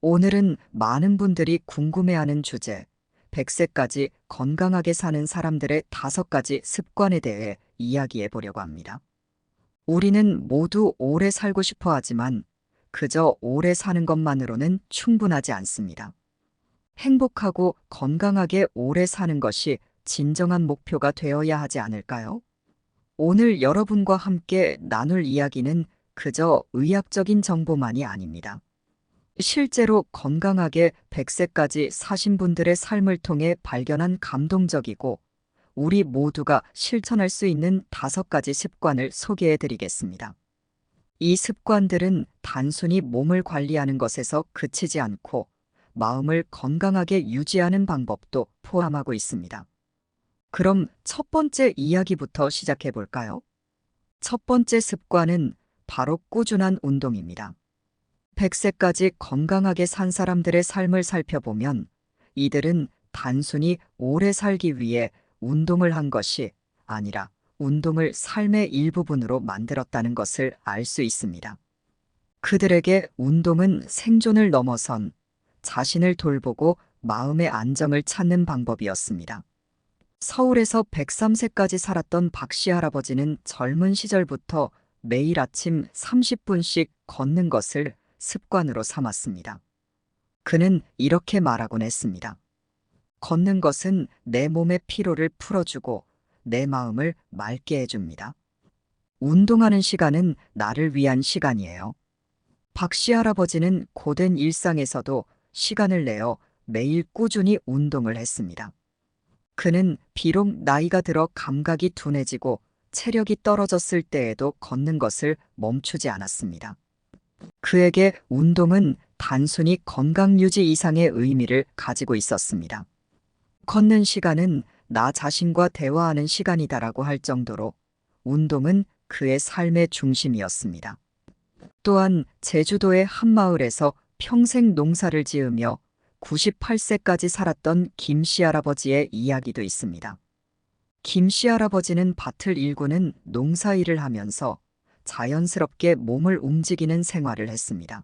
오늘은 많은 분들이 궁금해하는 주제, 100세까지 건강하게 사는 사람들의 5가지 습관에 대해 이야기해 보려고 합니다. 우리는 모두 오래 살고 싶어 하지만 그저 오래 사는 것만으로는 충분하지 않습니다. 행복하고 건강하게 오래 사는 것이 진정한 목표가 되어야 하지 않을까요? 오늘 여러분과 함께 나눌 이야기는 그저 의학적인 정보만이 아닙니다. 실제로 건강하게 100세까지 사신 분들의 삶을 통해 발견한 감동적이고 우리 모두가 실천할 수 있는 5가지 습관을 소개해 드리겠습니다. 이 습관들은 단순히 몸을 관리하는 것에서 그치지 않고 마음을 건강하게 유지하는 방법도 포함하고 있습니다. 그럼 첫 번째 이야기부터 시작해 볼까요? 첫 번째 습관은 바로 꾸준한 운동입니다. 100세까지 건강하게 산 사람들의 삶을 살펴보면 이들은 단순히 오래 살기 위해 운동을 한 것이 아니라 운동을 삶의 일부분으로 만들었다는 것을 알 수 있습니다. 그들에게 운동은 생존을 넘어선 자신을 돌보고 마음의 안정을 찾는 방법이었습니다. 서울에서 103세까지 살았던 박씨 할아버지는 젊은 시절부터 매일 아침 30분씩 걷는 것을 습관으로 삼았습니다. 그는 이렇게 말하곤 했습니다. 걷는 것은 내 몸의 피로를 풀어주고 내 마음을 맑게 해줍니다. 운동하는 시간은 나를 위한 시간이에요. 박씨 할아버지는 고된 일상에서도 시간을 내어 매일 꾸준히 운동을 했습니다. 그는 비록 나이가 들어 감각이 둔해지고 체력이 떨어졌을 때에도 걷는 것을 멈추지 않았습니다. 그에게 운동은 단순히 건강 유지 이상의 의미를 가지고 있었습니다. 걷는 시간은 나 자신과 대화하는 시간이다라고 할 정도로 운동은 그의 삶의 중심이었습니다. 또한 제주도의 한 마을에서 평생 농사를 지으며 98세까지 살았던 김씨 할아버지의 이야기도 있습니다. 김씨 할아버지는 밭을 일구는 농사일을 하면서 자연스럽게 몸을 움직이는 생활을 했습니다.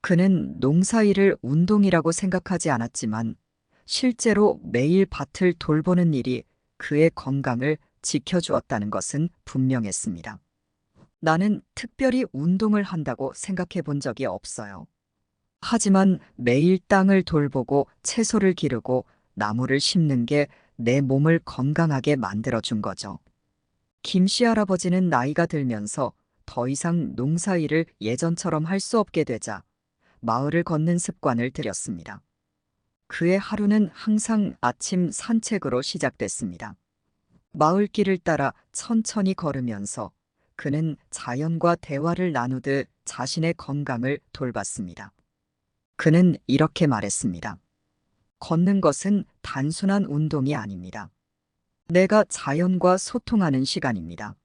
그는 농사일을 운동이라고 생각하지 않았지만 실제로 매일 밭을 돌보는 일이 그의 건강을 지켜주었다는 것은 분명했습니다. 나는 특별히 운동을 한다고 생각해 본 적이 없어요. 하지만 매일 땅을 돌보고 채소를 기르고 나무를 심는 게 내 몸을 건강하게 만들어준 거죠. 김씨 할아버지는 나이가 들면서 더 이상 농사일을 예전처럼 할 수 없게 되자 마을을 걷는 습관을 들였습니다. 그의 하루는 항상 아침 산책으로 시작됐습니다. 마을길을 따라 천천히 걸으면서 그는 자연과 대화를 나누듯 자신의 건강을 돌봤습니다. 그는 이렇게 말했습니다. 걷는 것은 단순한 운동이 아닙니다. 내가 자연과 소통하는 시간입니다.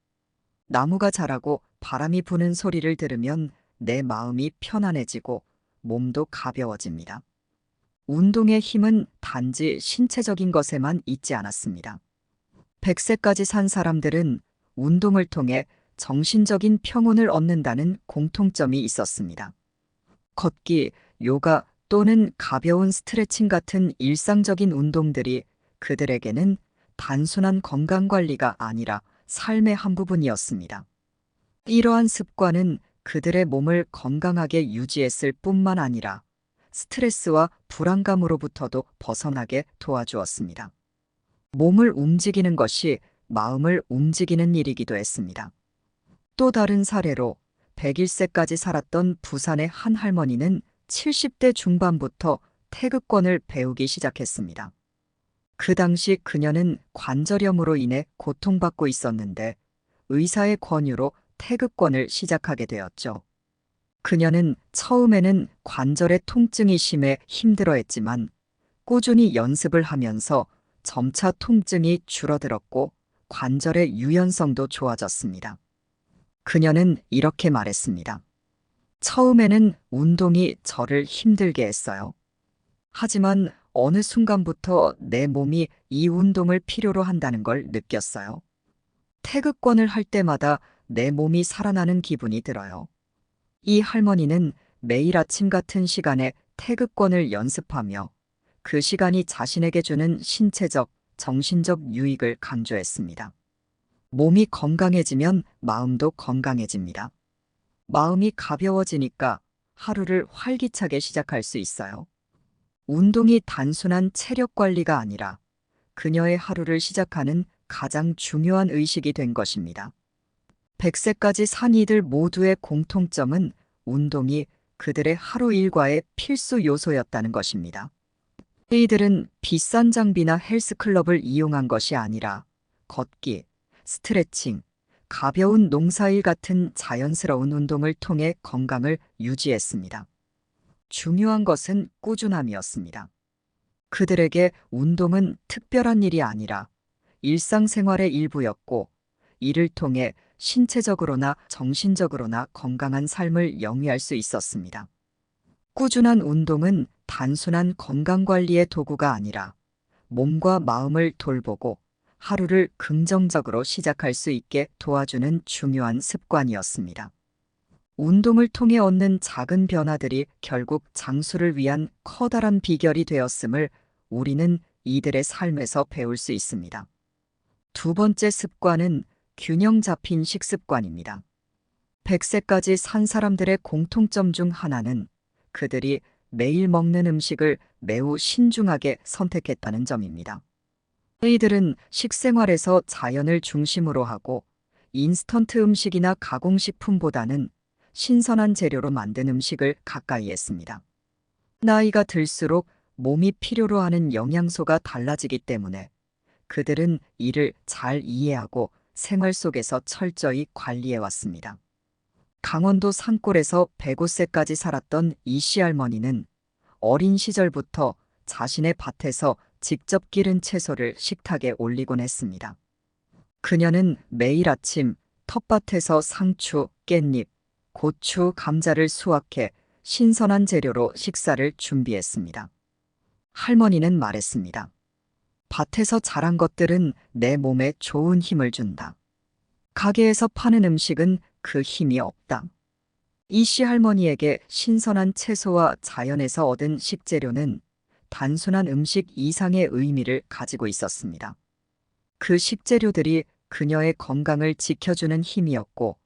나무가 자라고 바람이 부는 소리를 들으면 내 마음이 편안해지고 몸도 가벼워집니다. 운동의 힘은 단지 신체적인 것에만 있지 않았습니다. 100세까지 산 사람들은 운동을 통해 정신적인 평온을 얻는다는 공통점이 있었습니다. 걷기, 요가 또는 가벼운 스트레칭 같은 일상적인 운동들이 그들에게는 단순한 건강관리가 아니라 삶의 한 부분이었습니다. 이러한 습관은 그들의 몸을 건강하게 유지했을 뿐만 아니라 스트레스와 불안감으로부터도 벗어나게 도와주었습니다. 몸을 움직이는 것이 마음을 움직이는 일이기도 했습니다. 또 다른 사례로 101세까지 살았던 부산의 한 할머니는 70대 중반부터 태극권을 배우기 시작했습니다. 그 당시 그녀는 관절염으로 인해 고통받고 있었는데 의사의 권유로 태극권을 시작하게 되었죠. 그녀는 처음에는 관절의 통증이 심해 힘들어했지만 꾸준히 연습을 하면서 점차 통증이 줄어들었고 관절의 유연성도 좋아졌습니다. 그녀는 이렇게 말했습니다. 처음에는 운동이 저를 힘들게 했어요. 하지만 어느 순간부터 내 몸이 이 운동을 필요로 한다는 걸 느꼈어요. 태극권을 할 때마다 내 몸이 살아나는 기분이 들어요. 이 할머니는 매일 아침 같은 시간에 태극권을 연습하며 그 시간이 자신에게 주는 신체적, 정신적 유익을 강조했습니다. 몸이 건강해지면 마음도 건강해집니다. 마음이 가벼워지니까 하루를 활기차게 시작할 수 있어요. 운동이 단순한 체력 관리가 아니라 그녀의 하루를 시작하는 가장 중요한 의식이 된 것입니다. 100세까지 산 이들 모두의 공통점은 운동이 그들의 하루 일과의 필수 요소였다는 것입니다. 이들은 비싼 장비나 헬스클럽을 이용한 것이 아니라 걷기, 스트레칭, 가벼운 농사일 같은 자연스러운 운동을 통해 건강을 유지했습니다. 중요한 것은 꾸준함이었습니다. 그들에게 운동은 특별한 일이 아니라 일상생활의 일부였고, 이를 통해 신체적으로나 정신적으로나 건강한 삶을 영위할 수 있었습니다. 꾸준한 운동은 단순한 건강관리의 도구가 아니라 몸과 마음을 돌보고 하루를 긍정적으로 시작할 수 있게 도와주는 중요한 습관이었습니다. 운동을 통해 얻는 작은 변화들이 결국 장수를 위한 커다란 비결이 되었음을 우리는 이들의 삶에서 배울 수 있습니다. 두 번째 습관은 균형 잡힌 식습관입니다. 100세까지 산 사람들의 공통점 중 하나는 그들이 매일 먹는 음식을 매우 신중하게 선택했다는 점입니다. 이들은 식생활에서 자연을 중심으로 하고 인스턴트 음식이나 가공식품보다는 신선한 재료로 만든 음식을 가까이 했습니다. 나이가 들수록 몸이 필요로 하는 영양소가 달라지기 때문에 그들은 이를 잘 이해하고 생활 속에서 철저히 관리해 왔습니다. 강원도 산골에서 105세까지 살았던 이씨 할머니는 어린 시절부터 자신의 밭에서 직접 기른 채소를 식탁에 올리곤 했습니다. 그녀는 매일 아침 텃밭에서 상추, 깻잎, 고추, 감자를 수확해 신선한 재료로 식사를 준비했습니다. 할머니는 말했습니다. 밭에서 자란 것들은 내 몸에 좋은 힘을 준다. 가게에서 파는 음식은 그 힘이 없다. 이씨 할머니에게 신선한 채소와 자연에서 얻은 식재료는 단순한 음식 이상의 의미를 가지고 있었습니다. 그 식재료들이 그녀의 건강을 지켜주는 힘이었고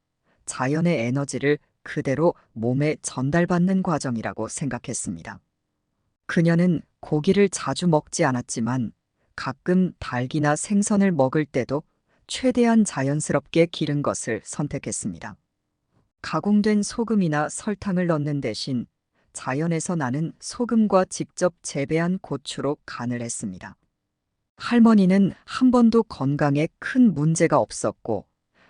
자연의 에너지를 그대로 몸에 전달받는 과정이라고 생각했습니다. 그녀는 고기를 자주 먹지 않았지만 가끔 닭이나 생선을 먹을 때도 최대한 자연스럽게 기른 것을 선택했습니다. 가공된 소금이나 설탕을 넣는 대신 자연에서 나는 소금과 직접 재배한 고추로 간을 했습니다. 할머니는 한 번도 건강에 큰 문제가 없었고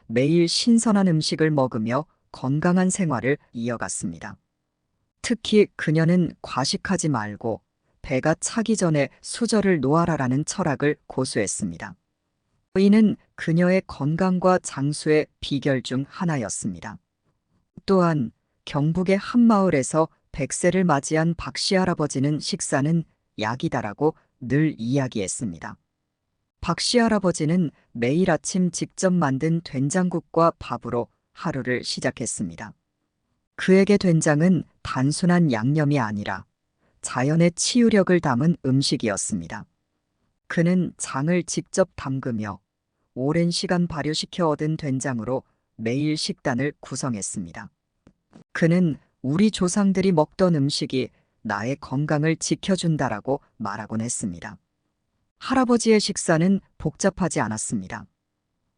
매일 신선한 음식을 먹으며 건강한 생활을 이어갔습니다. 특히 그녀는 과식하지 말고 배가 차기 전에 수저를 놓아라라는 철학을 고수했습니다. 이는 그녀의 건강과 장수의 비결 중 하나였습니다. 또한 경북의 한 마을에서 100세를 맞이한 박씨 할아버지는 식사는 약이다라고 늘 이야기했습니다. 박씨 할아버지는 매일 아침 직접 만든 된장국과 밥으로 하루를 시작했습니다. 그에게 된장은 단순한 양념이 아니라 자연의 치유력을 담은 음식이었습니다. 그는 장을 직접 담그며 오랜 시간 발효시켜 얻은 된장으로 매일 식단을 구성했습니다. 그는 우리 조상들이 먹던 음식이 나의 건강을 지켜준다라고 말하곤 했습니다. 할아버지의 식사는 복잡하지 않았습니다.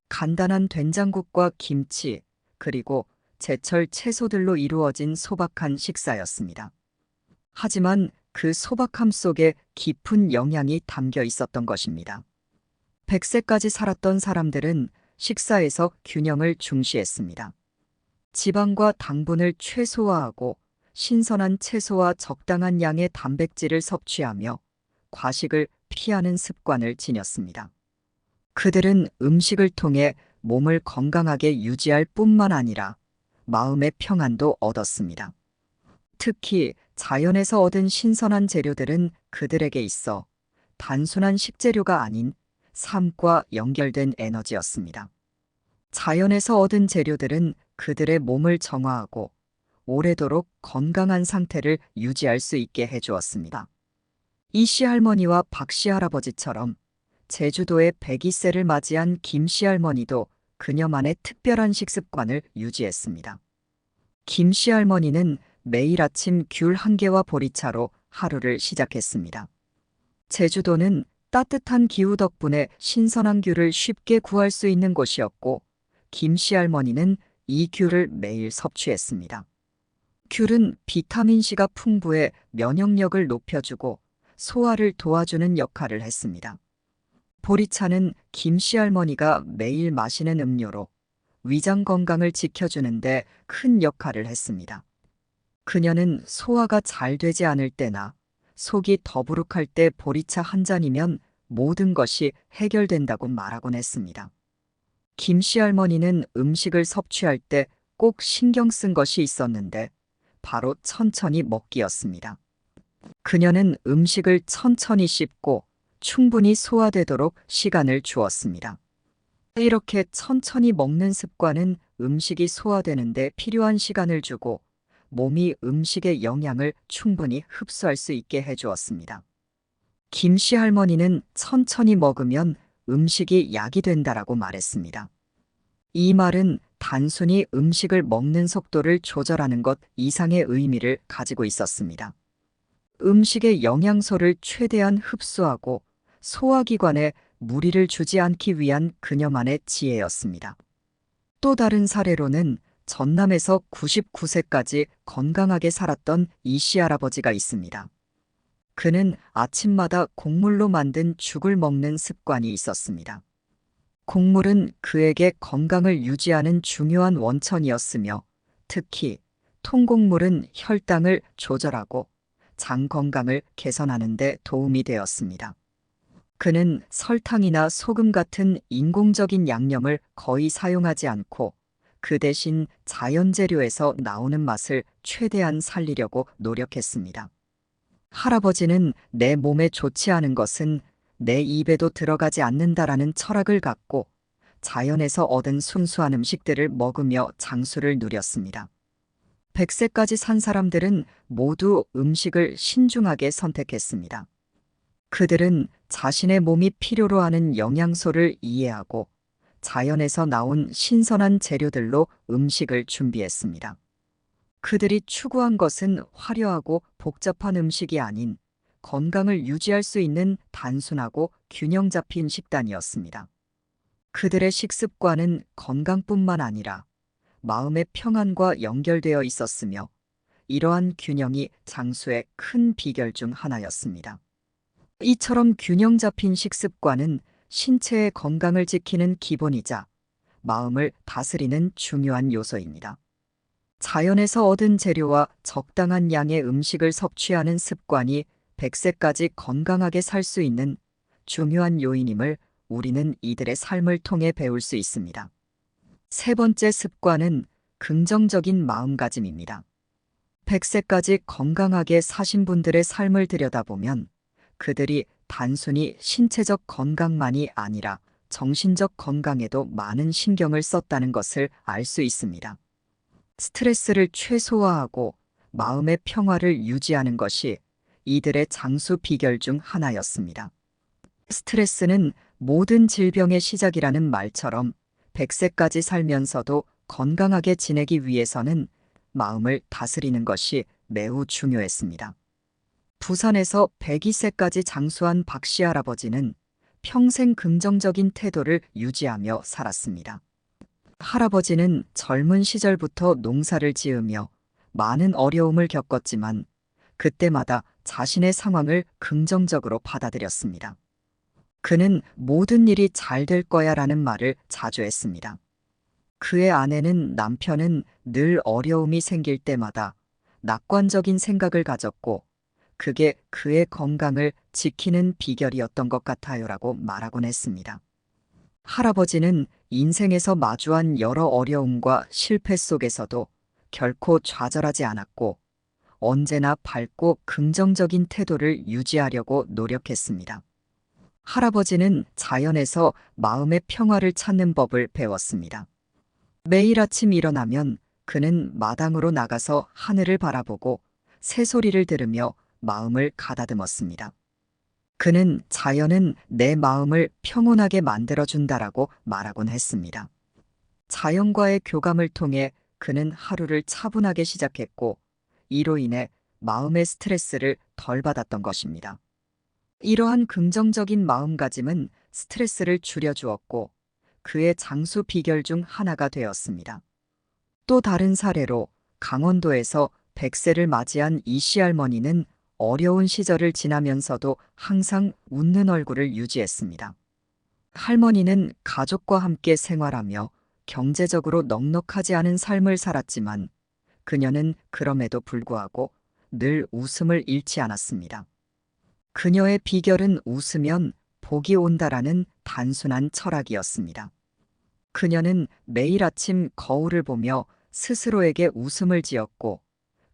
간단한 된장국과 김치, 그리고 제철 채소들로 이루어진 소박한 식사였습니다. 하지만 그 소박함 속에 깊은 영양이 담겨 있었던 것입니다. 100세까지 살았던 사람들은 식사에서 균형을 중시했습니다. 지방과 당분을 최소화하고 신선한 채소와 적당한 양의 단백질을 섭취하며 과식을 피하는 습관을 지녔습니다. 그들은 음식을 통해 몸을 건강하게 유지할 뿐만 아니라 마음의 평안도 얻었습니다. 특히 자연에서 얻은 신선한 재료들은 그들에게 있어 단순한 식재료가 아닌 삶과 연결된 에너지였습니다. 자연에서 얻은 재료들은 그들의 몸을 정화하고 오래도록 건강한 상태를 유지할 수 있게 해주었습니다. 이씨 할머니와 박씨 할아버지처럼 제주도의 102세를 맞이한 김씨 할머니도 그녀만의 특별한 식습관을 유지했습니다. 김씨 할머니는 매일 아침 귤 한 개와 보리차로 하루를 시작했습니다. 제주도는 따뜻한 기후 덕분에 신선한 귤을 쉽게 구할 수 있는 곳이었고, 김씨 할머니는 이 귤을 매일 섭취했습니다. 귤은 비타민C가 풍부해 면역력을 높여주고 소화를 도와주는 역할을 했습니다. 보리차는 김씨 할머니가 매일 마시는 음료로 위장 건강을 지켜주는데 큰 역할을 했습니다. 그녀는 소화가 잘 되지 않을 때나 속이 더부룩할 때 보리차 한 잔이면 모든 것이 해결된다고 말하곤 했습니다. 김씨 할머니는 음식을 섭취할 때 꼭 신경 쓴 것이 있었는데 바로 천천히 먹기였습니다. 그녀는 음식을 천천히 씹고 충분히 소화되도록 시간을 주었습니다. 이렇게 천천히 먹는 습관은 음식이 소화되는데 필요한 시간을 주고 몸이 음식의 영양을 충분히 흡수할 수 있게 해주었습니다. 김씨 할머니는 천천히 먹으면 음식이 약이 된다라고 말했습니다. 이 말은 단순히 음식을 먹는 속도를 조절하는 것 이상의 의미를 가지고 있었습니다. 음식의 영양소를 최대한 흡수하고 소화기관에 무리를 주지 않기 위한 그녀만의 지혜였습니다. 또 다른 사례로는 전남에서 99세까지 건강하게 살았던 이씨 할아버지가 있습니다. 그는 아침마다 곡물로 만든 죽을 먹는 습관이 있었습니다. 곡물은 그에게 건강을 유지하는 중요한 원천이었으며 특히 통곡물은 혈당을 조절하고 장 건강을 개선하는 데 도움이 되었습니다. 그는 설탕이나 소금 같은 인공적인 양념을 거의 사용하지 않고 그 대신 자연 재료에서 나오는 맛을 최대한 살리려고 노력했습니다. 할아버지는 내 몸에 좋지 않은 것은 내 입에도 들어가지 않는다라는 철학을 갖고 자연에서 얻은 순수한 음식들을 먹으며 장수를 누렸습니다. 100세까지 산 사람들은 모두 음식을 신중하게 선택했습니다. 그들은 자신의 몸이 필요로 하는 영양소를 이해하고 자연에서 나온 신선한 재료들로 음식을 준비했습니다. 그들이 추구한 것은 화려하고 복잡한 음식이 아닌 건강을 유지할 수 있는 단순하고 균형 잡힌 식단이었습니다. 그들의 식습관은 건강뿐만 아니라 마음의 평안과 연결되어 있었으며 이러한 균형이 장수의 큰 비결 중 하나였습니다. 이처럼 균형 잡힌 식습관은 신체의 건강을 지키는 기본이자 마음을 다스리는 중요한 요소입니다. 자연에서 얻은 재료와 적당한 양의 음식을 섭취하는 습관이 100세까지 건강하게 살 수 있는 중요한 요인임을 우리는 이들의 삶을 통해 배울 수 있습니다. 세 번째 습관은 긍정적인 마음가짐입니다. 100세까지 건강하게 사신 분들의 삶을 들여다보면 그들이 단순히 신체적 건강만이 아니라 정신적 건강에도 많은 신경을 썼다는 것을 알 수 있습니다. 스트레스를 최소화하고 마음의 평화를 유지하는 것이 이들의 장수 비결 중 하나였습니다. 스트레스는 모든 질병의 시작이라는 말처럼 100세까지 살면서도 건강하게 지내기 위해서는 마음을 다스리는 것이 매우 중요했습니다. 부산에서 102세까지 장수한 박씨 할아버지는 평생 긍정적인 태도를 유지하며 살았습니다. 할아버지는 젊은 시절부터 농사를 지으며 많은 어려움을 겪었지만 그때마다 자신의 상황을 긍정적으로 받아들였습니다. 그는 모든 일이 잘 될 거야 라는 말을 자주 했습니다. 그의 아내는 남편은 늘 어려움이 생길 때마다 낙관적인 생각을 가졌고 그게 그의 건강을 지키는 비결이었던 것 같아요라고 말하곤 했습니다. 할아버지는 인생에서 마주한 여러 어려움과 실패 속에서도 결코 좌절하지 않았고 언제나 밝고 긍정적인 태도를 유지하려고 노력했습니다. 할아버지는 자연에서 마음의 평화를 찾는 법을 배웠습니다. 매일 아침 일어나면 그는 마당으로 나가서 하늘을 바라보고 새소리를 들으며 마음을 가다듬었습니다. 그는 자연은 내 마음을 평온하게 만들어준다라고 말하곤 했습니다. 자연과의 교감을 통해 그는 하루를 차분하게 시작했고, 이로 인해 마음의 스트레스를 덜 받았던 것입니다. 이러한 긍정적인 마음가짐은 스트레스를 줄여주었고, 그의 장수 비결 중 하나가 되었습니다. 또 다른 사례로 강원도에서 100세를 맞이한 이씨 할머니는 어려운 시절을 지나면서도 항상 웃는 얼굴을 유지했습니다. 할머니는 가족과 함께 생활하며 경제적으로 넉넉하지 않은 삶을 살았지만 그녀는 그럼에도 불구하고 늘 웃음을 잃지 않았습니다. 그녀의 비결은 웃으면 복이 온다라는 단순한 철학이었습니다. 그녀는 매일 아침 거울을 보며 스스로에게 웃음을 지었고,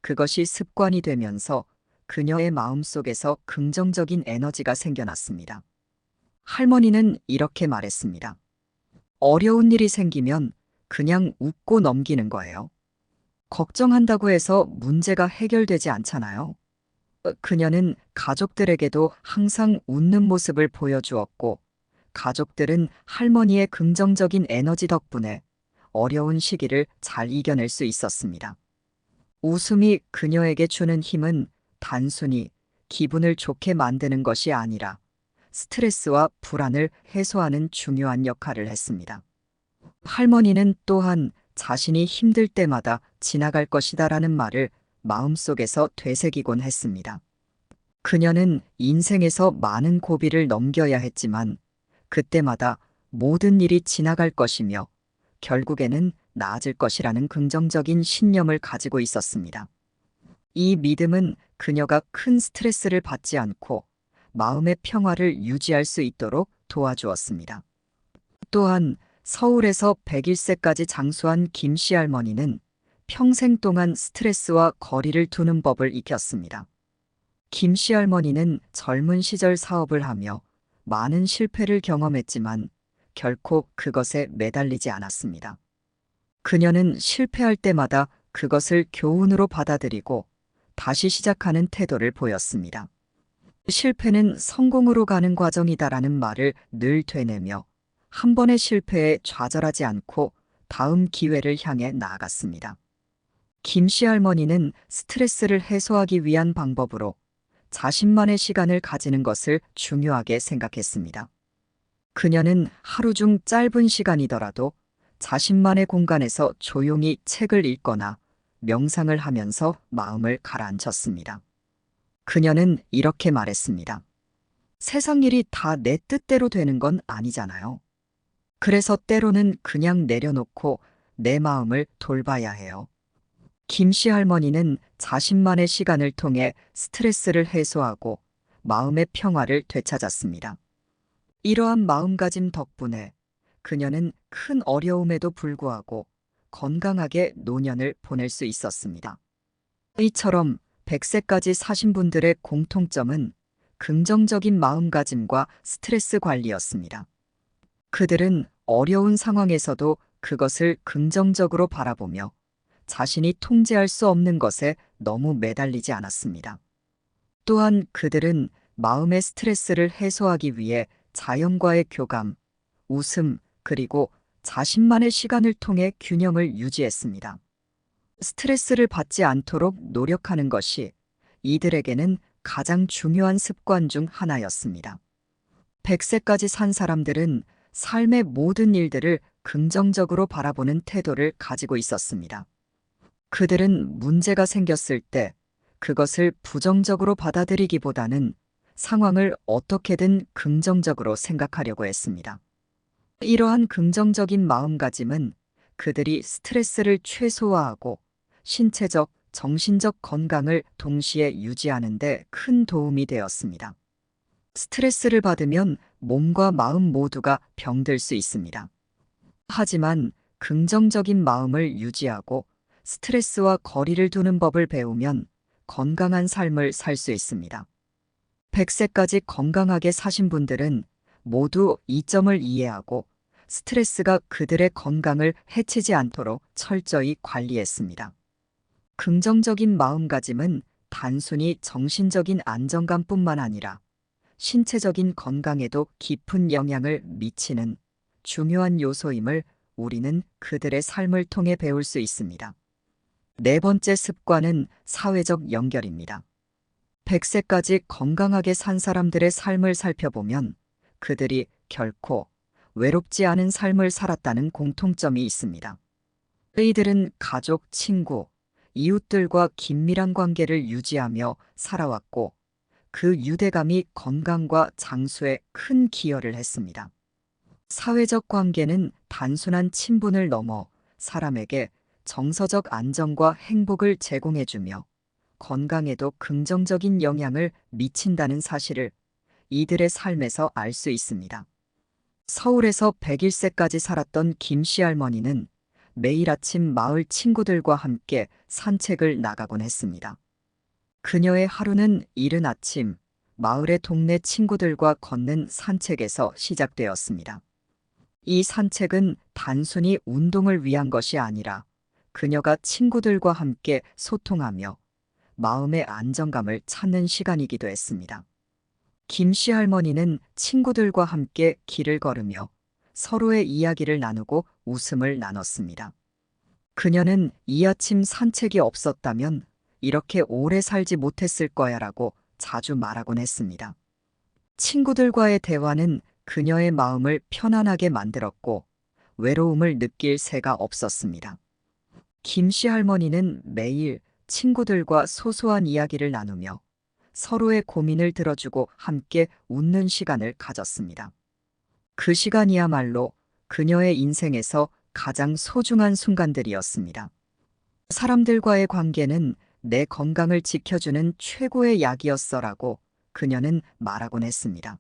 그것이 습관이 되면서 그녀의 마음속에서 긍정적인 에너지가 생겨났습니다. 할머니는 이렇게 말했습니다. 어려운 일이 생기면 그냥 웃고 넘기는 거예요. 걱정한다고 해서 문제가 해결되지 않잖아요. 그녀는 가족들에게도 항상 웃는 모습을 보여주었고, 가족들은 할머니의 긍정적인 에너지 덕분에 어려운 시기를 잘 이겨낼 수 있었습니다. 웃음이 그녀에게 주는 힘은 단순히 기분을 좋게 만드는 것이 아니라 스트레스와 불안을 해소하는 중요한 역할을 했습니다. 할머니는 또한 자신이 힘들 때마다 지나갈 것이다라는 말을 마음속에서 되새기곤 했습니다. 그녀는 인생에서 많은 고비를 넘겨야 했지만 그때마다 모든 일이 지나갈 것이며 결국에는 나아질 것이라는 긍정적인 신념을 가지고 있었습니다. 이 믿음은 그녀가 큰 스트레스를 받지 않고 마음의 평화를 유지할 수 있도록 도와주었습니다. 또한 서울에서 101세까지 장수한 김씨 할머니는 평생 동안 스트레스와 거리를 두는 법을 익혔습니다. 김씨 할머니는 젊은 시절 사업을 하며 많은 실패를 경험했지만 결코 그것에 매달리지 않았습니다. 그녀는 실패할 때마다 그것을 교훈으로 받아들이고 다시 시작하는 태도를 보였습니다. 실패는 성공으로 가는 과정이다라는 말을 늘 되뇌며 한 번의 실패에 좌절하지 않고 다음 기회를 향해 나아갔습니다. 김씨 할머니는 스트레스를 해소하기 위한 방법으로 자신만의 시간을 가지는 것을 중요하게 생각했습니다. 그녀는 하루 중 짧은 시간이더라도 자신만의 공간에서 조용히 책을 읽거나 명상을 하면서 마음을 가라앉혔습니다. 그녀는 이렇게 말했습니다. 세상 일이 다 내 뜻대로 되는 건 아니잖아요. 그래서 때로는 그냥 내려놓고 내 마음을 돌봐야 해요. 김씨 할머니는 자신만의 시간을 통해 스트레스를 해소하고 마음의 평화를 되찾았습니다. 이러한 마음가짐 덕분에 그녀는 큰 어려움에도 불구하고 건강하게 노년을 보낼 수 있었습니다. 이처럼 100세까지 사신 분들의 공통점은 긍정적인 마음가짐과 스트레스 관리였습니다. 그들은 어려운 상황에서도 그것을 긍정적으로 바라보며 자신이 통제할 수 없는 것에 너무 매달리지 않았습니다. 또한 그들은 마음의 스트레스를 해소하기 위해 자연과의 교감, 웃음, 그리고 자신만의 시간을 통해 균형을 유지했습니다. 스트레스를 받지 않도록 노력하는 것이 이들에게는 가장 중요한 습관 중 하나였습니다. 100세까지 산 사람들은 삶의 모든 일들을 긍정적으로 바라보는 태도를 가지고 있었습니다. 그들은 문제가 생겼을 때 그것을 부정적으로 받아들이기보다는 상황을 어떻게든 긍정적으로 생각하려고 했습니다. 이러한 긍정적인 마음가짐은 그들이 스트레스를 최소화하고 신체적, 정신적 건강을 동시에 유지하는 데 큰 도움이 되었습니다. 스트레스를 받으면 몸과 마음 모두가 병들 수 있습니다. 하지만 긍정적인 마음을 유지하고 스트레스와 거리를 두는 법을 배우면 건강한 삶을 살 수 있습니다. 100세까지 건강하게 사신 분들은 모두 이 점을 이해하고 스트레스가 그들의 건강을 해치지 않도록 철저히 관리했습니다. 긍정적인 마음가짐은 단순히 정신적인 안정감뿐만 아니라 신체적인 건강에도 깊은 영향을 미치는 중요한 요소임을 우리는 그들의 삶을 통해 배울 수 있습니다. 네 번째 습관은 사회적 연결입니다. 100세까지 건강하게 산 사람들의 삶을 살펴보면 그들이 결코 외롭지 않은 삶을 살았다는 공통점이 있습니다. 이들은 가족, 친구, 이웃들과 긴밀한 관계를 유지하며 살아왔고 그 유대감이 건강과 장수에 큰 기여를 했습니다. 사회적 관계는 단순한 친분을 넘어 사람에게 정서적 안정과 행복을 제공해주며 건강에도 긍정적인 영향을 미친다는 사실을 이들의 삶에서 알 수 있습니다. 서울에서 101세까지 살았던 김씨 할머니는 매일 아침 마을 친구들과 함께 산책을 나가곤 했습니다. 그녀의 하루는 이른 아침 마을의 동네 친구들과 걷는 산책에서 시작되었습니다. 이 산책은 단순히 운동을 위한 것이 아니라 그녀가 친구들과 함께 소통하며 마음의 안정감을 찾는 시간이기도 했습니다. 김씨 할머니는 친구들과 함께 길을 걸으며 서로의 이야기를 나누고 웃음을 나눴습니다. 그녀는 이 아침 산책이 없었다면 이렇게 오래 살지 못했을 거야라고 자주 말하곤 했습니다. 친구들과의 대화는 그녀의 마음을 편안하게 만들었고 외로움을 느낄 새가 없었습니다. 김씨 할머니는 매일 친구들과 소소한 이야기를 나누며 서로의 고민을 들어주고 함께 웃는 시간을 가졌습니다. 그 시간이야말로 그녀의 인생에서 가장 소중한 순간들이었습니다. 사람들과의 관계는 내 건강을 지켜주는 최고의 약이었어라고 그녀는 말하곤 했습니다.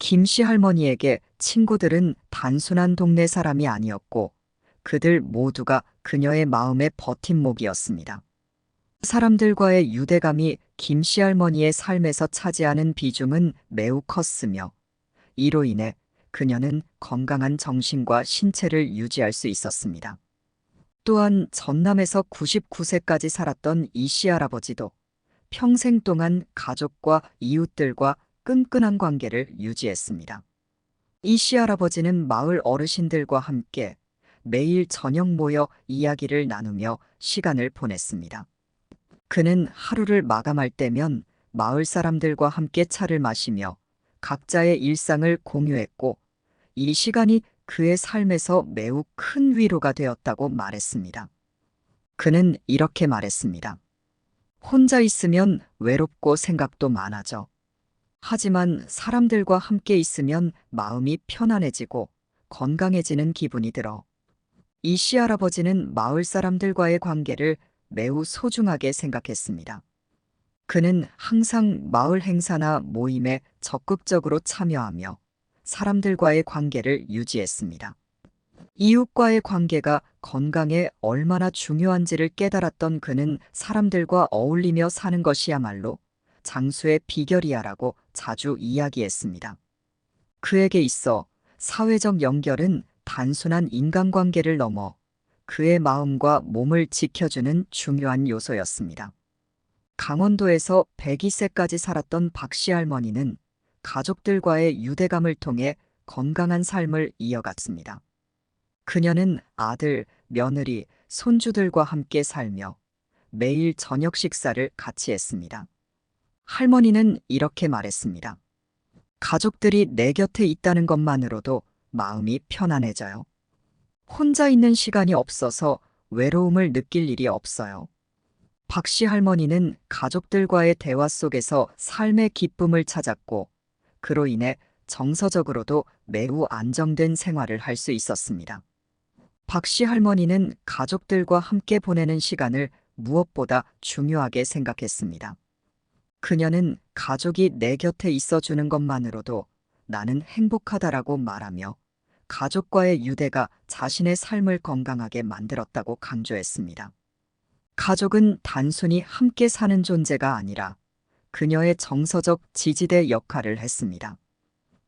김씨 할머니에게 친구들은 단순한 동네 사람이 아니었고 그들 모두가 그녀의 마음의 버팀목이었습니다. 사람들과의 유대감이 김씨 할머니의 삶에서 차지하는 비중은 매우 컸으며 이로 인해 그녀는 건강한 정신과 신체를 유지할 수 있었습니다. 또한 전남에서 99세까지 살았던 이씨 할아버지도 평생 동안 가족과 이웃들과 끈끈한 관계를 유지했습니다. 이씨 할아버지는 마을 어르신들과 함께 매일 저녁 모여 이야기를 나누며 시간을 보냈습니다. 그는 하루를 마감할 때면 마을 사람들과 함께 차를 마시며 각자의 일상을 공유했고 이 시간이 그의 삶에서 매우 큰 위로가 되었다고 말했습니다. 그는 이렇게 말했습니다. 혼자 있으면 외롭고 생각도 많아져. 하지만 사람들과 함께 있으면 마음이 편안해지고 건강해지는 기분이 들어. 이씨 할아버지는 마을 사람들과의 관계를 매우 소중하게 생각했습니다. 그는 항상 마을 행사나 모임에 적극적으로 참여하며 사람들과의 관계를 유지했습니다. 이웃과의 관계가 건강에 얼마나 중요한지를 깨달았던 그는 사람들과 어울리며 사는 것이야말로 장수의 비결이야라고 자주 이야기했습니다. 그에게 있어 사회적 연결은 단순한 인간관계를 넘어 그의 마음과 몸을 지켜주는 중요한 요소였습니다. 강원도에서 102세까지 살았던 박씨 할머니는 가족들과의 유대감을 통해 건강한 삶을 이어갔습니다. 그녀는 아들, 며느리, 손주들과 함께 살며 매일 저녁 식사를 같이 했습니다. 할머니는 이렇게 말했습니다. 가족들이 내 곁에 있다는 것만으로도 마음이 편안해져요. 혼자 있는 시간이 없어서 외로움을 느낄 일이 없어요. 박씨 할머니는 가족들과의 대화 속에서 삶의 기쁨을 찾았고 그로 인해 정서적으로도 매우 안정된 생활을 할 수 있었습니다. 박씨 할머니는 가족들과 함께 보내는 시간을 무엇보다 중요하게 생각했습니다. 그녀는 가족이 내 곁에 있어주는 것만으로도 나는 행복하다라고 말하며 가족과의 유대가 자신의 삶을 건강하게 만들었다고 강조했습니다. 가족은 단순히 함께 사는 존재가 아니라 그녀의 정서적 지지대 역할을 했습니다.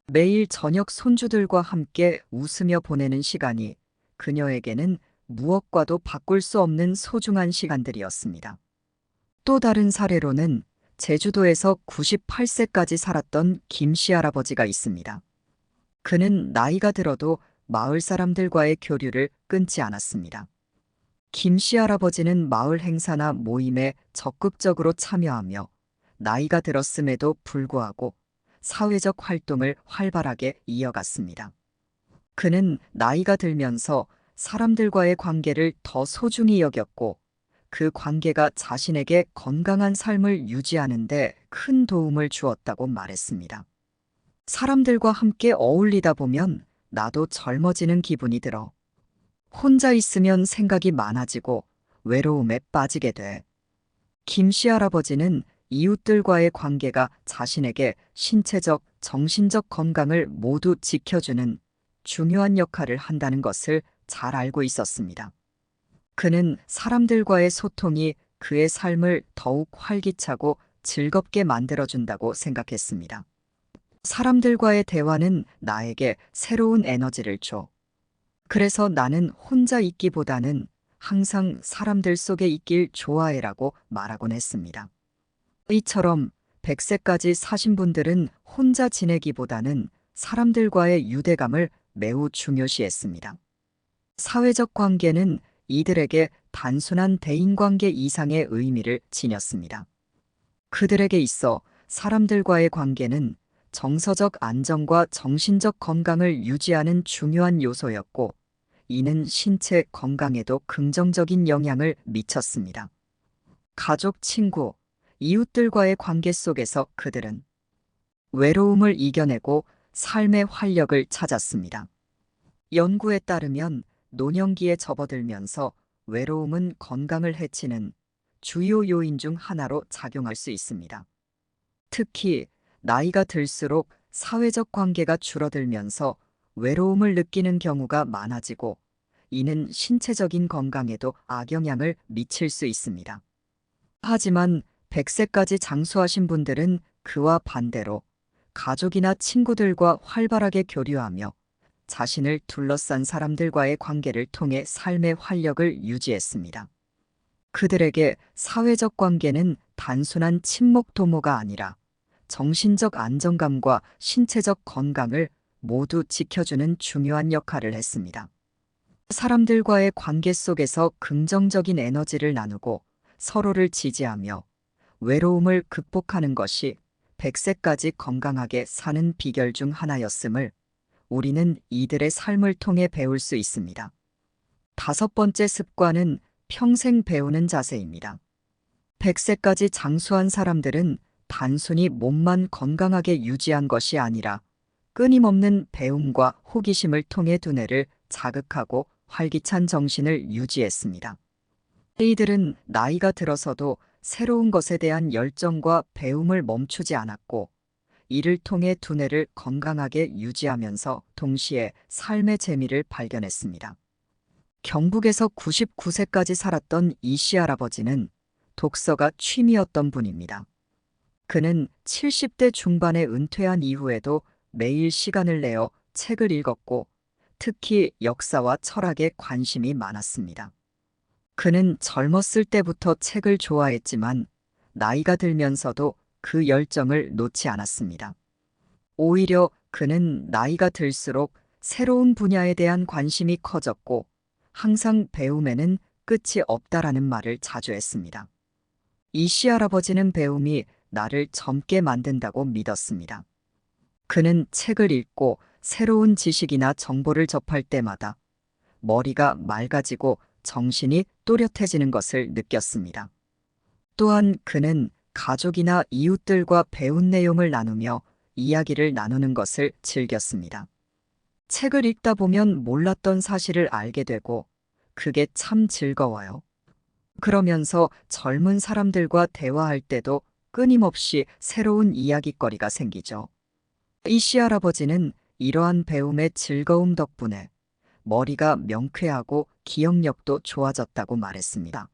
매일 저녁 손주들과 함께 웃으며 보내는 시간이 그녀에게는 무엇과도 바꿀 수 없는 소중한 시간들이었습니다. 또 다른 사례로는 제주도에서 98세까지 살았던 김씨 할아버지가 있습니다. 그는 나이가 들어도 마을 사람들과의 교류를 끊지 않았습니다. 김씨 할아버지는 마을 행사나 모임에 적극적으로 참여하며 나이가 들었음에도 불구하고 사회적 활동을 활발하게 이어갔습니다. 그는 나이가 들면서 사람들과의 관계를 더 소중히 여겼고 그 관계가 자신에게 건강한 삶을 유지하는 데 큰 도움을 주었다고 말했습니다. 사람들과 함께 어울리다 보면 나도 젊어지는 기분이 들어. 혼자 있으면 생각이 많아지고 외로움에 빠지게 돼. 김씨 할아버지는 이웃들과의 관계가 자신에게 신체적, 정신적 건강을 모두 지켜주는 중요한 역할을 한다는 것을 잘 알고 있었습니다. 그는 사람들과의 소통이 그의 삶을 더욱 활기차고 즐겁게 만들어준다고 생각했습니다. 사람들과의 대화는 나에게 새로운 에너지를 줘. 그래서 나는 혼자 있기보다는 항상 사람들 속에 있길 좋아해라고 말하곤 했습니다. 이처럼 100세까지 사신 분들은 혼자 지내기보다는 사람들과의 유대감을 매우 중요시했습니다. 사회적 관계는 이들에게 단순한 대인관계 이상의 의미를 지녔습니다. 그들에게 있어 사람들과의 관계는 정서적 안정과 정신적 건강을 유지하는 중요한 요소였고, 이는 신체 건강에도 긍정적인 영향을 미쳤습니다. 가족, 친구, 이웃들과의 관계 속에서 그들은 외로움을 이겨내고 삶의 활력을 찾았습니다. 연구에 따르면 노년기에 접어들면서 외로움은 건강을 해치는 주요 요인 중 하나로 작용할 수 있습니다. 특히 나이가 들수록 사회적 관계가 줄어들면서 외로움을 느끼는 경우가 많아지고, 이는 신체적인 건강에도 악영향을 미칠 수 있습니다. 하지만 100세까지 장수하신 분들은 그와 반대로 가족이나 친구들과 활발하게 교류하며 자신을 둘러싼 사람들과의 관계를 통해 삶의 활력을 유지했습니다. 그들에게 사회적 관계는 단순한 친목 도모가 아니라 정신적 안정감과 신체적 건강을 모두 지켜주는 중요한 역할을 했습니다. 사람들과의 관계 속에서 긍정적인 에너지를 나누고 서로를 지지하며 외로움을 극복하는 것이 100세까지 건강하게 사는 비결 중 하나였음을 우리는 이들의 삶을 통해 배울 수 있습니다. 다섯 번째 습관은 평생 배우는 자세입니다. 100세까지 장수한 사람들은 단순히 몸만 건강하게 유지한 것이 아니라 끊임없는 배움과 호기심을 통해 두뇌를 자극하고 활기찬 정신을 유지했습니다. 이들은 나이가 들어서도 새로운 것에 대한 열정과 배움을 멈추지 않았고, 이를 통해 두뇌를 건강하게 유지하면서 동시에 삶의 재미를 발견했습니다. 경북에서 99세까지 살았던 이씨 할아버지는 독서가 취미였던 분입니다. 그는 70대 중반에 은퇴한 이후에도 매일 시간을 내어 책을 읽었고, 특히 역사와 철학에 관심이 많았습니다. 그는 젊었을 때부터 책을 좋아했지만 나이가 들면서도 그 열정을 놓지 않았습니다. 오히려 그는 나이가 들수록 새로운 분야에 대한 관심이 커졌고, 항상 배움에는 끝이 없다라는 말을 자주 했습니다. 이씨 할아버지는 배움이 나를 젊게 만든다고 믿었습니다. 그는 책을 읽고 새로운 지식이나 정보를 접할 때마다 머리가 맑아지고 정신이 또렷해지는 것을 느꼈습니다. 또한 그는 가족이나 이웃들과 배운 내용을 나누며 이야기를 나누는 것을 즐겼습니다. 책을 읽다 보면 몰랐던 사실을 알게 되고 그게 참 즐거워요. 그러면서 젊은 사람들과 대화할 때도 끊임없이 새로운 이야깃거리가 생기죠. 이씨 할아버지는 이러한 배움의 즐거움 덕분에 머리가 명쾌하고 기억력도 좋아졌다고 말했습니다.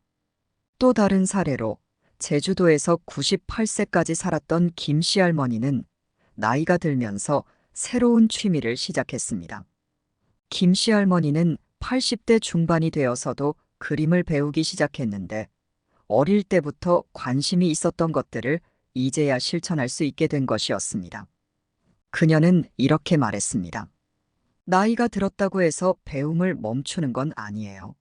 또 다른 사례로 제주도에서 98세까지 살았던 김씨 할머니는 나이가 들면서 새로운 취미를 시작했습니다. 김씨 할머니는 80대 중반이 되어서도 그림을 배우기 시작했는데 어릴 때부터 관심이 있었던 것들을 이제야 실천할 수 있게 된 것이었습니다. 그녀는 이렇게 말했습니다. 나이가 들었다고 해서 배움을 멈추는 건 아니에요.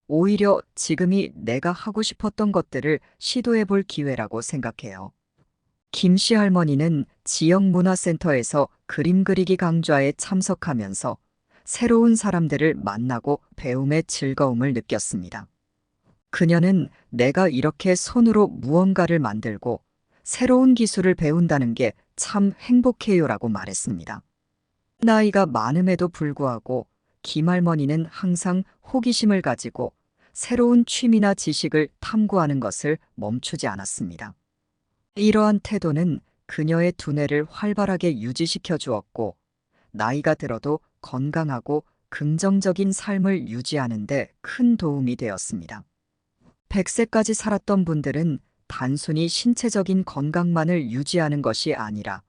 오히려 지금이 내가 하고 싶었던 것들을 시도해 볼 기회라고 생각해요. 김씨 할머니는 지역 문화센터에서 그림 그리기 강좌에 참석하면서 새로운 사람들을 만나고 배움의 즐거움을 느꼈습니다. 그녀는 내가 이렇게 손으로 무언가를 만들고 새로운 기술을 배운다는 게 참 행복해요라고 말했습니다. 나이가 많음에도 불구하고 김할머니는 항상 호기심을 가지고 새로운 취미나 지식을 탐구하는 것을 멈추지 않았습니다. 이러한 태도는 그녀의 두뇌를 활발하게 유지시켜 주었고, 나이가 들어도 건강하고 긍정적인 삶을 유지하는 데 큰 도움이 되었습니다. 100세까지 살았던 분들은 단순히 신체적인 건강만을 유지하는 것이 아니라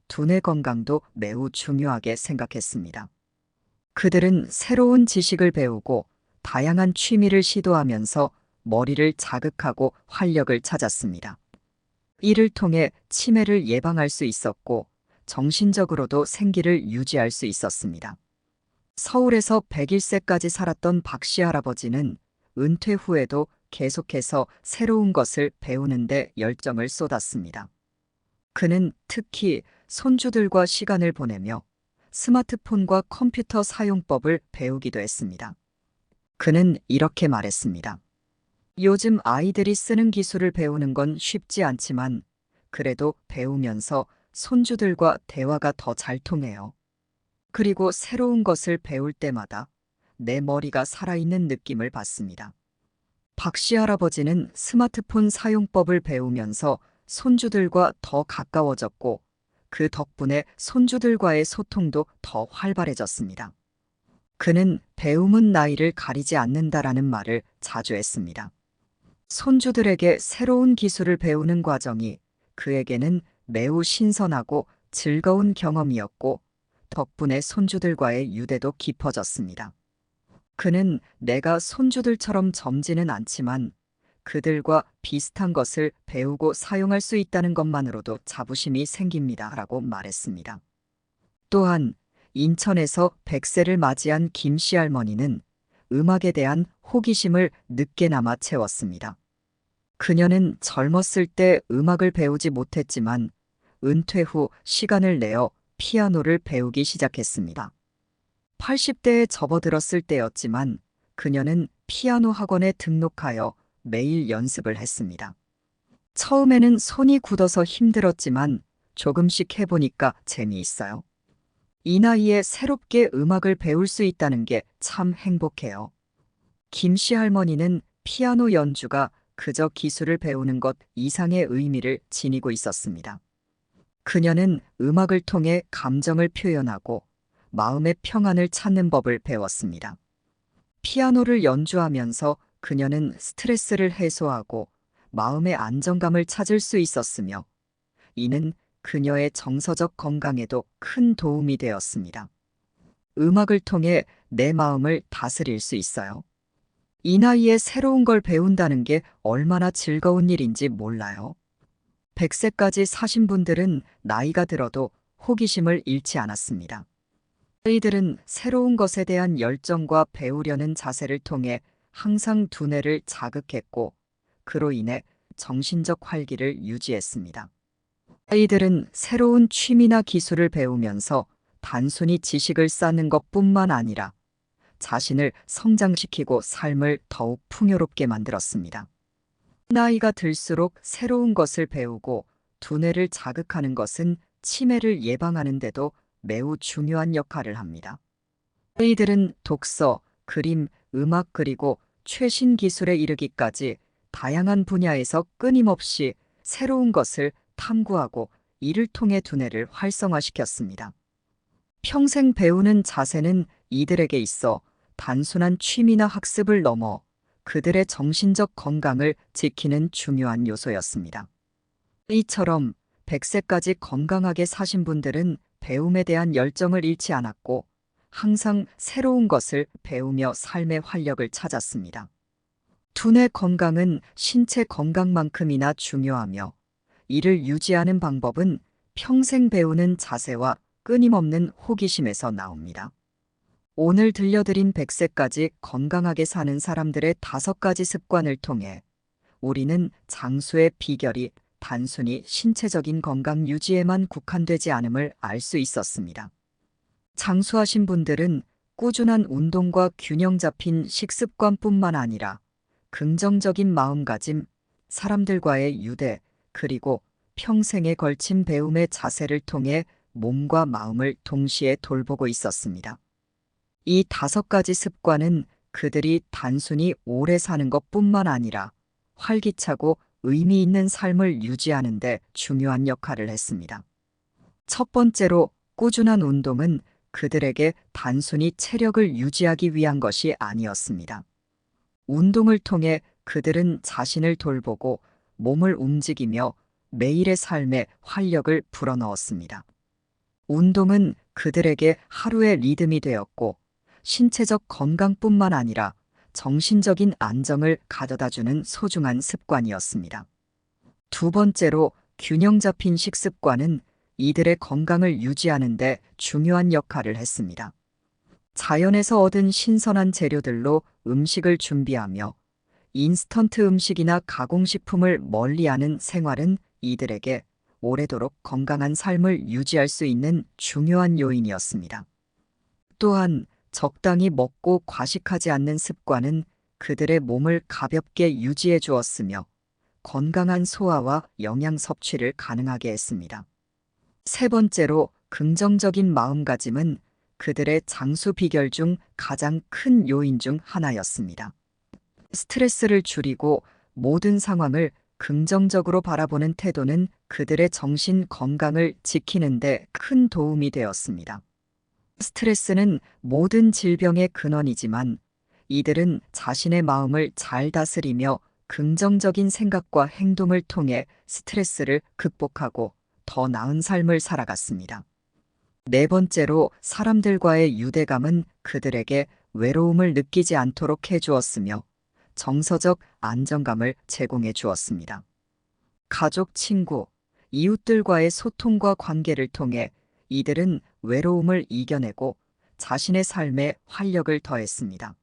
두뇌 건강도 매우 중요하게 생각했습니다. 그들은 새로운 지식을 배우고 다양한 취미를 시도하면서 머리를 자극하고 활력을 찾았습니다. 이를 통해 치매를 예방할 수 있었고 정신적으로도 생기를 유지할 수 있었습니다. 서울에서 101세까지 살았던 박씨 할아버지는 은퇴 후에도 계속해서 새로운 것을 배우는데 열정을 쏟았습니다. 그는 특히 손주들과 시간을 보내며 스마트폰과 컴퓨터 사용법을 배우기도 했습니다. 그는 이렇게 말했습니다. 요즘 아이들이 쓰는 기술을 배우는 건 쉽지 않지만 그래도 배우면서 손주들과 대화가 더 잘 통해요. 그리고 새로운 것을 배울 때마다 내 머리가 살아있는 느낌을 받습니다. 박씨 할아버지는 스마트폰 사용법을 배우면서 손주들과 더 가까워졌고 그 덕분에 손주들과의 소통도 더 활발해졌습니다. 그는 배움은 나이를 가리지 않는다라는 말을 자주 했습니다. 손주들에게 새로운 기술을 배우는 과정이 그에게는 매우 신선하고 즐거운 경험이었고 덕분에 손주들과의 유대도 깊어졌습니다. 그는 내가 손주들처럼 젊지는 않지만 그들과 비슷한 것을 배우고 사용할 수 있다는 것만으로도 자부심이 생깁니다. 라고 말했습니다. 또한 인천에서 100세를 맞이한 김씨 할머니는 음악에 대한 호기심을 늦게나마 채웠습니다. 그녀는 젊었을 때 음악을 배우지 못했지만 은퇴 후 시간을 내어 피아노를 배우기 시작했습니다. 80대에 접어들었을 때였지만 그녀는 피아노 학원에 등록하여 매일 연습을 했습니다. 처음에는 손이 굳어서 힘들었지만 조금씩 해보니까 재미있어요. 이 나이에 새롭게 음악을 배울 수 있다는 게 참 행복해요. 김씨 할머니는 피아노 연주가 그저 기술을 배우는 것 이상의 의미를 지니고 있었습니다. 그녀는 음악을 통해 감정을 표현하고 마음의 평안을 찾는 법을 배웠습니다. 피아노를 연주하면서 그녀는 스트레스를 해소하고 마음의 안정감을 찾을 수 있었으며 이는 그녀의 정서적 건강에도 큰 도움이 되었습니다. 음악을 통해 내 마음을 다스릴 수 있어요. 이 나이에 새로운 걸 배운다는 게 얼마나 즐거운 일인지 몰라요. 100세까지 사신 분들은 나이가 들어도 호기심을 잃지 않았습니다. 아이들은 새로운 것에 대한 열정과 배우려는 자세를 통해 항상 두뇌를 자극했고 그로 인해 정신적 활기를 유지했습니다. 아이들은 새로운 취미나 기술을 배우면서 단순히 지식을 쌓는 것뿐만 아니라 자신을 성장시키고 삶을 더욱 풍요롭게 만들었습니다. 나이가 들수록 새로운 것을 배우고 두뇌를 자극하는 것은 치매를 예방하는 데도 매우 중요한 역할을 합니다. 아이들은 독서, 그림, 음악 그리고 최신 기술에 이르기까지 다양한 분야에서 끊임없이 새로운 것을 탐구하고 이를 통해 두뇌를 활성화시켰습니다. 평생 배우는 자세는 이들에게 있어 단순한 취미나 학습을 넘어 그들의 정신적 건강을 지키는 중요한 요소였습니다. 이처럼 100세까지 건강하게 사신 분들은 배움에 대한 열정을 잃지 않았고 항상 새로운 것을 배우며 삶의 활력을 찾았습니다. 두뇌 건강은 신체 건강만큼이나 중요하며 이를 유지하는 방법은 평생 배우는 자세와 끊임없는 호기심에서 나옵니다. 오늘 들려드린 100세까지 건강하게 사는 사람들의 5가지 습관을 통해 우리는 장수의 비결이 단순히 신체적인 건강 유지에만 국한되지 않음을 알 수 있었습니다. 장수하신 분들은 꾸준한 운동과 균형 잡힌 식습관뿐만 아니라 긍정적인 마음가짐, 사람들과의 유대, 그리고 평생에 걸친 배움의 자세를 통해 몸과 마음을 동시에 돌보고 있었습니다. 이 5가지 습관은 그들이 단순히 오래 사는 것뿐만 아니라 활기차고 의미 있는 삶을 유지하는 데 중요한 역할을 했습니다. 첫 번째로 꾸준한 운동은 그들에게 단순히 체력을 유지하기 위한 것이 아니었습니다. 운동을 통해 그들은 자신을 돌보고 몸을 움직이며 매일의 삶에 활력을 불어넣었습니다. 운동은 그들에게 하루의 리듬이 되었고 신체적 건강뿐만 아니라 정신적인 안정을 가져다주는 소중한 습관이었습니다. 두 번째로 균형 잡힌 식습관은 이들의 건강을 유지하는 데 중요한 역할을 했습니다. 자연에서 얻은 신선한 재료들로 음식을 준비하며 인스턴트 음식이나 가공식품을 멀리하는 생활은 이들에게 오래도록 건강한 삶을 유지할 수 있는 중요한 요인이었습니다. 또한 적당히 먹고 과식하지 않는 습관은 그들의 몸을 가볍게 유지해 주었으며 건강한 소화와 영양 섭취를 가능하게 했습니다. 세 번째로 긍정적인 마음가짐은 그들의 장수 비결 중 가장 큰 요인 중 하나였습니다. 스트레스를 줄이고 모든 상황을 긍정적으로 바라보는 태도는 그들의 정신 건강을 지키는 데 큰 도움이 되었습니다. 스트레스는 모든 질병의 근원이지만 이들은 자신의 마음을 잘 다스리며 긍정적인 생각과 행동을 통해 스트레스를 극복하고 더 나은 삶을 살아갔습니다. 네 번째로 사람들과의 유대감은 그들에게 외로움을 느끼지 않도록 해주었으며 정서적 안정감을 제공해 주었습니다. 가족, 친구, 이웃들과의 소통과 관계를 통해 이들은 외로움을 이겨내고 자신의 삶에 활력을 더했습니다.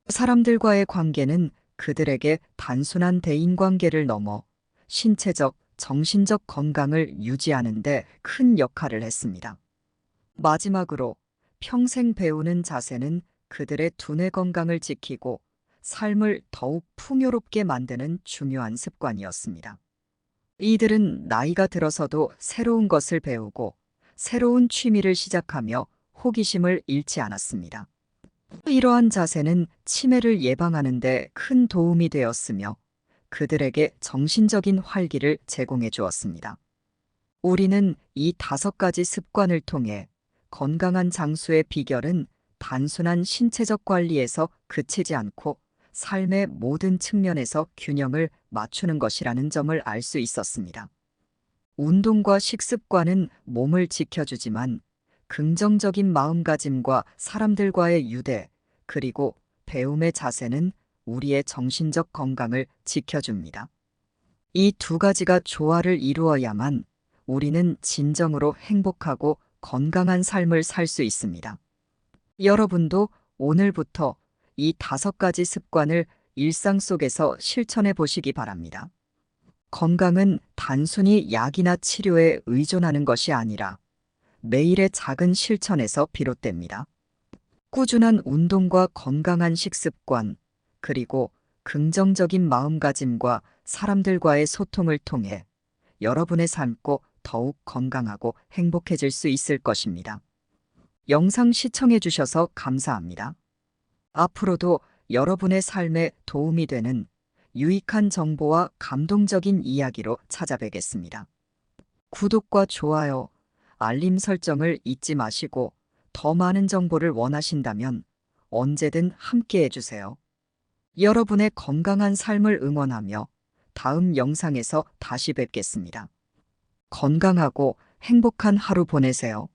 사람들과의 관계는 그들에게 단순한 대인관계를 넘어 신체적, 정신적 건강을 유지하는 데 큰 역할을 했습니다. 마지막으로 평생 배우는 자세는 그들의 두뇌 건강을 지키고 삶을 더욱 풍요롭게 만드는 중요한 습관이었습니다. 이들은 나이가 들어서도 새로운 것을 배우고 새로운 취미를 시작하며 호기심을 잃지 않았습니다. 이러한 자세는 치매를 예방하는 데 큰 도움이 되었으며 그들에게 정신적인 활기를 제공해 주었습니다. 우리는 이 5가지 습관을 통해 건강한 장수의 비결은 단순한 신체적 관리에서 그치지 않고 삶의 모든 측면에서 균형을 맞추는 것이라는 점을 알 수 있었습니다. 운동과 식습관은 몸을 지켜주지만 긍정적인 마음가짐과 사람들과의 유대, 그리고 배움의 자세는 우리의 정신적 건강을 지켜줍니다. 이 2가지가 조화를 이루어야만 우리는 진정으로 행복하고 건강한 삶을 살 수 있습니다. 여러분도 오늘부터 이 5가지 습관을 일상 속에서 실천해 보시기 바랍니다. 건강은 단순히 약이나 치료에 의존하는 것이 아니라 매일의 작은 실천에서 비롯됩니다. 꾸준한 운동과 건강한 식습관, 그리고 긍정적인 마음가짐과 사람들과의 소통을 통해 여러분의 삶고 더욱 건강하고 행복해질 수 있을 것입니다. 영상 시청해 주셔서 감사합니다. 앞으로도 여러분의 삶에 도움이 되는 유익한 정보와 감동적인 이야기로 찾아뵙겠습니다. 구독과 좋아요, 알림 설정을 잊지 마시고 더 많은 정보를 원하신다면 언제든 함께 해주세요. 여러분의 건강한 삶을 응원하며 다음 영상에서 다시 뵙겠습니다. 건강하고 행복한 하루 보내세요.